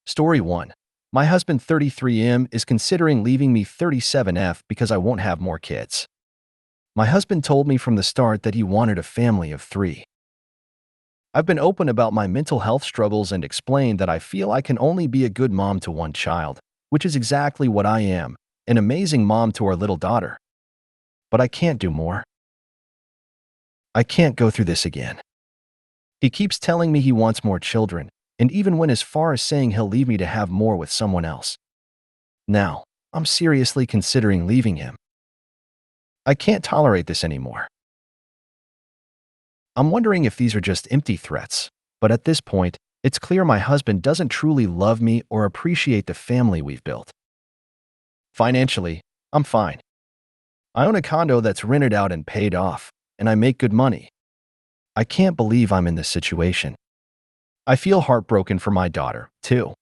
Story 1. My husband 33M is considering leaving me 37F because I won't have more kids. My husband told me from the start that he wanted a family of 3. I've been open about my mental health struggles and explained that I feel I can only be a good mom to one child, which is exactly what I am, an amazing mom to our little daughter. But I can't do more. I can't go through this again. He keeps telling me he wants more children, and even went as far as saying he'll leave me to have more with someone else. Now, I'm seriously considering leaving him. I can't tolerate this anymore. I'm wondering if these are just empty threats, but at this point, it's clear my husband doesn't truly love me or appreciate the family we've built. Financially, I'm fine. I own a condo that's rented out and paid off, and I make good money. I can't believe I'm in this situation. I feel heartbroken for my daughter, too.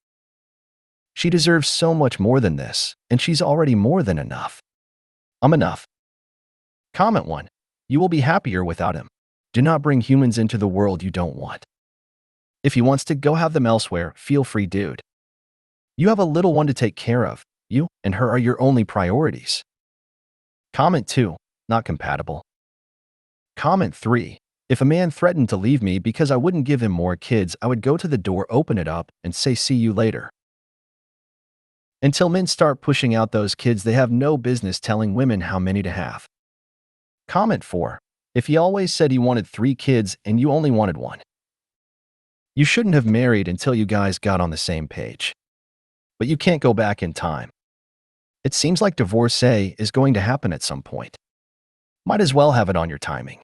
She deserves so much more than this, and she's already more than enough. I'm enough. Comment 1. You will be happier without him. Do not bring humans into the world you don't want. If he wants to go have them elsewhere, feel free, dude. You have a little one to take care of. You and her are your only priorities. Comment 2. Not compatible. Comment 3. If a man threatened to leave me because I wouldn't give him more kids, I would go to the door, open it up, and say, see you later. Until men start pushing out those kids, they have no business telling women how many to have. Comment 4. If he always said he wanted 3 kids and you only wanted 1. You shouldn't have married until you guys got on the same page. But you can't go back in time. It seems like divorce is going to happen at some point. Might as well have it on your timing.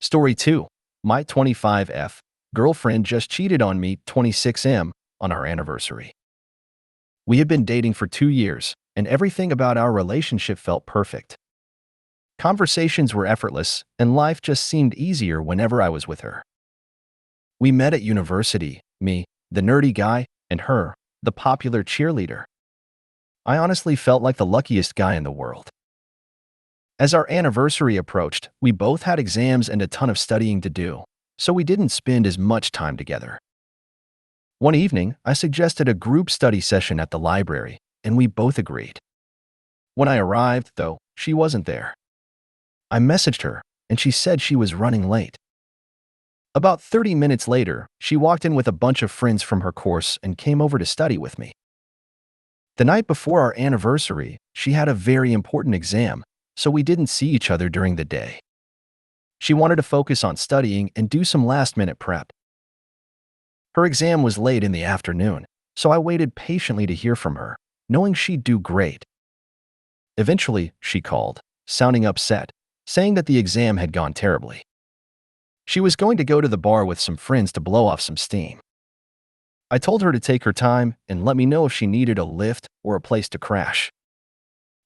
Story 2. My 25F girlfriend just cheated on me, 26M, on our anniversary. We had been dating for 2 years, and everything about our relationship felt perfect. Conversations were effortless, and life just seemed easier whenever I was with her. We met at university, me, the nerdy guy, and her, the popular cheerleader. I honestly felt like the luckiest guy in the world. As our anniversary approached, we both had exams and a ton of studying to do, so we didn't spend as much time together. One evening, I suggested a group study session at the library, and we both agreed. When I arrived, though, she wasn't there. I messaged her, and she said she was running late. About 30 minutes later, she walked in with a bunch of friends from her course and came over to study with me. The night before our anniversary, she had a very important exam, so we didn't see each other during the day. She wanted to focus on studying and do some last-minute prep. Her exam was late in the afternoon, so I waited patiently to hear from her, knowing she'd do great. Eventually, she called, sounding upset, saying that the exam had gone terribly. She was going to go to the bar with some friends to blow off some steam. I told her to take her time and let me know if she needed a lift or a place to crash.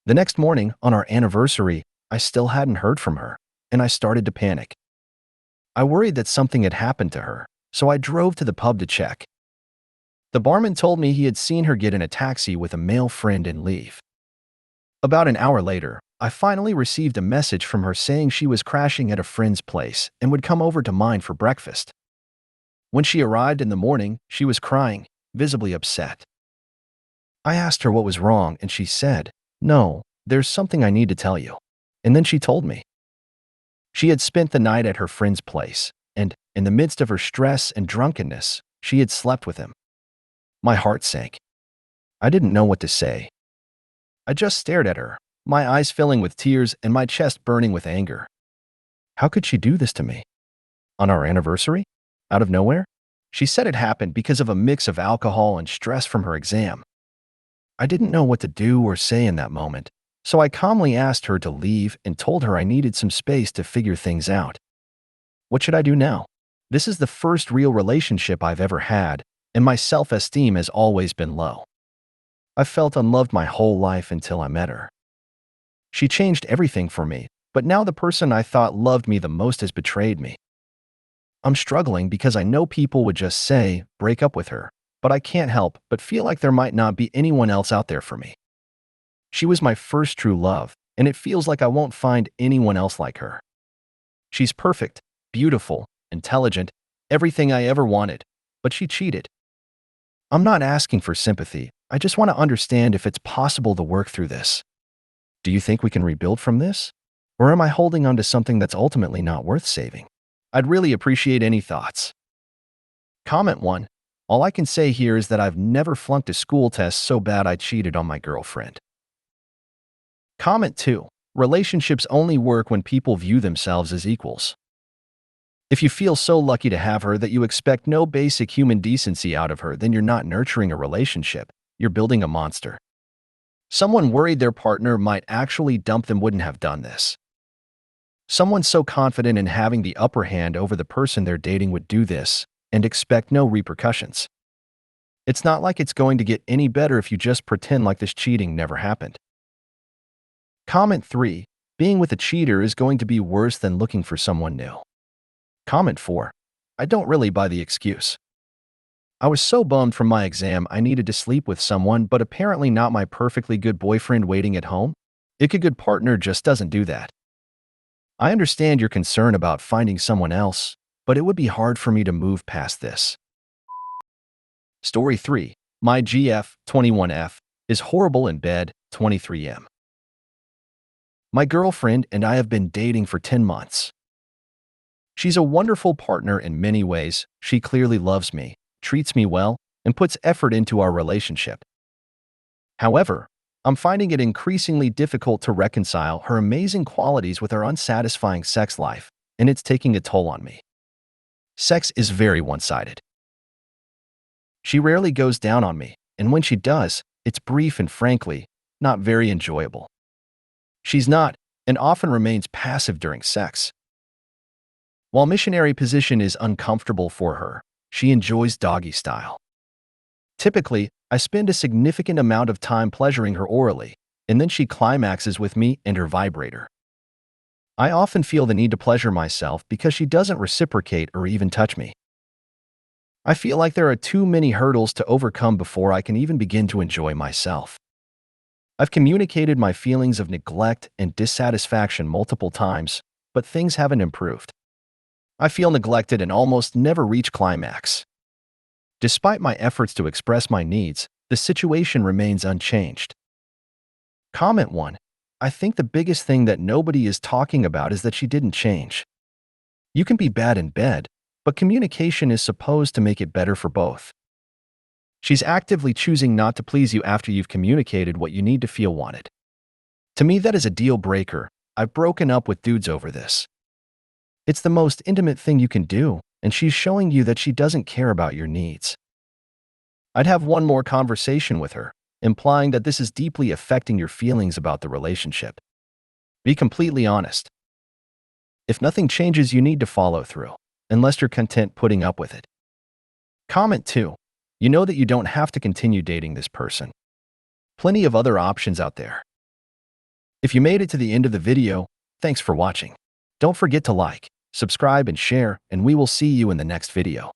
The next morning, on our anniversary, I still hadn't heard from her, and I started to panic. I worried that something had happened to her, so I drove to the pub to check. The barman told me he had seen her get in a taxi with a male friend and leave. About an hour later, I finally received a message from her saying she was crashing at a friend's place and would come over to mine for breakfast. When she arrived in the morning, she was crying, visibly upset. I asked her what was wrong, and she said, "No, there's something I need to tell you." And then she told me. She had spent the night at her friend's place, and, in the midst of her stress and drunkenness, she had slept with him. My heart sank. I didn't know what to say. I just stared at her, my eyes filling with tears and my chest burning with anger. How could she do this to me? On our anniversary? Out of nowhere? She said it happened because of a mix of alcohol and stress from her exam. I didn't know what to do or say in that moment, so I calmly asked her to leave and told her I needed some space to figure things out. What should I do now? This is the first real relationship I've ever had, and my self-esteem has always been low. I felt unloved my whole life until I met her. She changed everything for me, but now the person I thought loved me the most has betrayed me. I'm struggling because I know people would just say, break up with her, but I can't help but feel like there might not be anyone else out there for me. She was my first true love, and it feels like I won't find anyone else like her. She's perfect, beautiful, intelligent, everything I ever wanted, but she cheated. I'm not asking for sympathy. I just want to understand if it's possible to work through this. Do you think we can rebuild from this? Or am I holding on to something that's ultimately not worth saving? I'd really appreciate any thoughts. Comment 1. All I can say here is that I've never flunked a school test so bad I cheated on my girlfriend. Comment 2. Relationships only work when people view themselves as equals. If you feel so lucky to have her that you expect no basic human decency out of her, then you're not nurturing a relationship. You're building a monster. Someone worried their partner might actually dump them wouldn't have done this. Someone so confident in having the upper hand over the person they're dating would do this and expect no repercussions. It's not like it's going to get any better if you just pretend like this cheating never happened. Comment 3. Being with a cheater is going to be worse than looking for someone new. Comment 4. I don't really buy the excuse. I was so bummed from my exam I needed to sleep with someone, but apparently not my perfectly good boyfriend waiting at home. A good partner just doesn't do that. I understand your concern about finding someone else, but it would be hard for me to move past this. Story 3. My GF, 21F, is horrible in bed, 23M. My girlfriend and I have been dating for 10 months. She's a wonderful partner in many ways. She clearly loves me, treats me well, and puts effort into our relationship. However, I'm finding it increasingly difficult to reconcile her amazing qualities with her unsatisfying sex life, and it's taking a toll on me. Sex is very one-sided. She rarely goes down on me, and when she does, it's brief and frankly, not very enjoyable. She's not, and often remains passive during sex. While missionary position is uncomfortable for her, she enjoys doggy style. Typically, I spend a significant amount of time pleasuring her orally, and then she climaxes with me and her vibrator. I often feel the need to pleasure myself because she doesn't reciprocate or even touch me. I feel like there are too many hurdles to overcome before I can even begin to enjoy myself. I've communicated my feelings of neglect and dissatisfaction multiple times, but things haven't improved. I feel neglected and almost never reach climax. Despite my efforts to express my needs, the situation remains unchanged. Comment 1. I think the biggest thing that nobody is talking about is that she didn't change. You can be bad in bed, but communication is supposed to make it better for both. She's actively choosing not to please you after you've communicated what you need to feel wanted. To me, that is a deal breaker. I've broken up with dudes over this. It's the most intimate thing you can do, and she's showing you that she doesn't care about your needs. I'd have one more conversation with her, implying that this is deeply affecting your feelings about the relationship. Be completely honest. If nothing changes, you need to follow through, unless you're content putting up with it. Comment 2. You know that you don't have to continue dating this person. Plenty of other options out there. If you made it to the end of the video, thanks for watching. Don't forget to like, subscribe, and share, and we will see you in the next video.